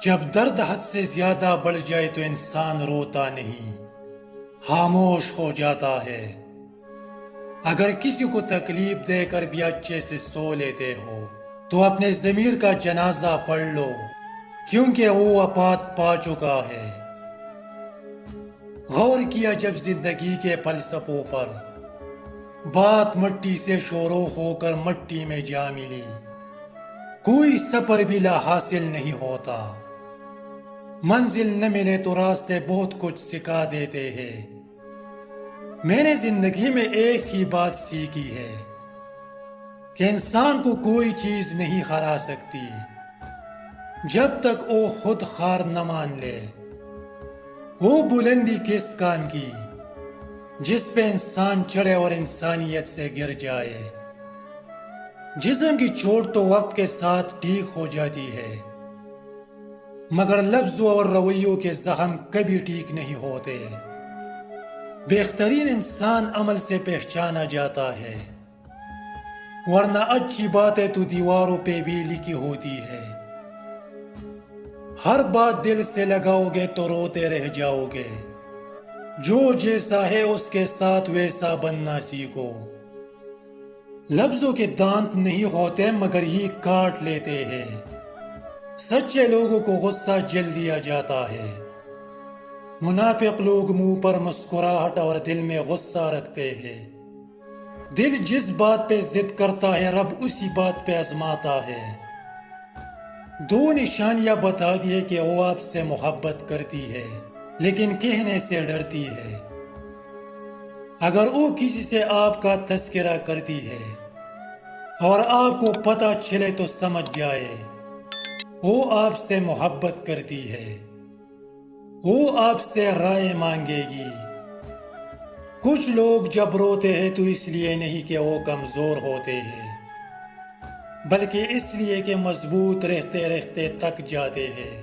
جب درد حد سے زیادہ بڑھ جائے تو انسان روتا نہیں، خاموش ہو جاتا ہے۔ اگر کسی کو تکلیف دے کر بھی اچھے سے سو لیتے ہو تو اپنے ضمیر کا جنازہ پڑھ لو، کیونکہ وہ وفات پا چکا ہے۔ غور کیا جب زندگی کے فلسفوں پر، بات مٹی سے شروع ہو کر مٹی میں جا ملی، کوئی سفر بھی لا حاصل نہیں ہوتا۔ منزل نہ ملے تو راستے بہت کچھ سکھا دیتے ہیں۔ میں نے زندگی میں ایک ہی بات سیکھی ہے کہ انسان کو کوئی چیز نہیں ہرا سکتی جب تک وہ خود ہار نہ مان لے۔ وہ بلندی کس کام کی جس پہ انسان چڑھے اور انسانیت سے گر جائے۔ جسم کی چوٹ تو وقت کے ساتھ ٹھیک ہو جاتی ہے، مگر لفظوں اور رویوں کے زخم کبھی ٹھیک نہیں ہوتے۔ بہترین انسان عمل سے پہچانا جاتا ہے، ورنہ اچھی باتیں تو دیواروں پہ بھی لکھی ہوتی ہے۔ ہر بات دل سے لگاؤ گے تو روتے رہ جاؤ گے۔ جو جیسا ہے اس کے ساتھ ویسا بننا سیکھو۔ لفظوں کے دانت نہیں ہوتے مگر یہ کاٹ لیتے ہیں۔ سچے لوگوں کو غصہ جل دیا جاتا ہے، منافق لوگ منہ پر مسکراہٹ اور دل میں غصہ رکھتے ہیں۔ دل جس بات پہ ضد کرتا ہے رب اسی بات پہ آزماتا ہے۔ دو نشانیاں بتا دی ہے کہ وہ آپ سے محبت کرتی ہے لیکن کہنے سے ڈرتی ہے۔ اگر وہ کسی سے آپ کا تذکرہ کرتی ہے اور آپ کو پتہ چلے تو سمجھ جائے وہ آپ سے محبت کرتی ہے۔ وہ آپ سے رائے مانگے گی۔ کچھ لوگ جب روتے ہیں تو اس لیے نہیں کہ وہ کمزور ہوتے ہیں، بلکہ اس لیے کہ مضبوط رہتے رہتے تک جاتے ہیں۔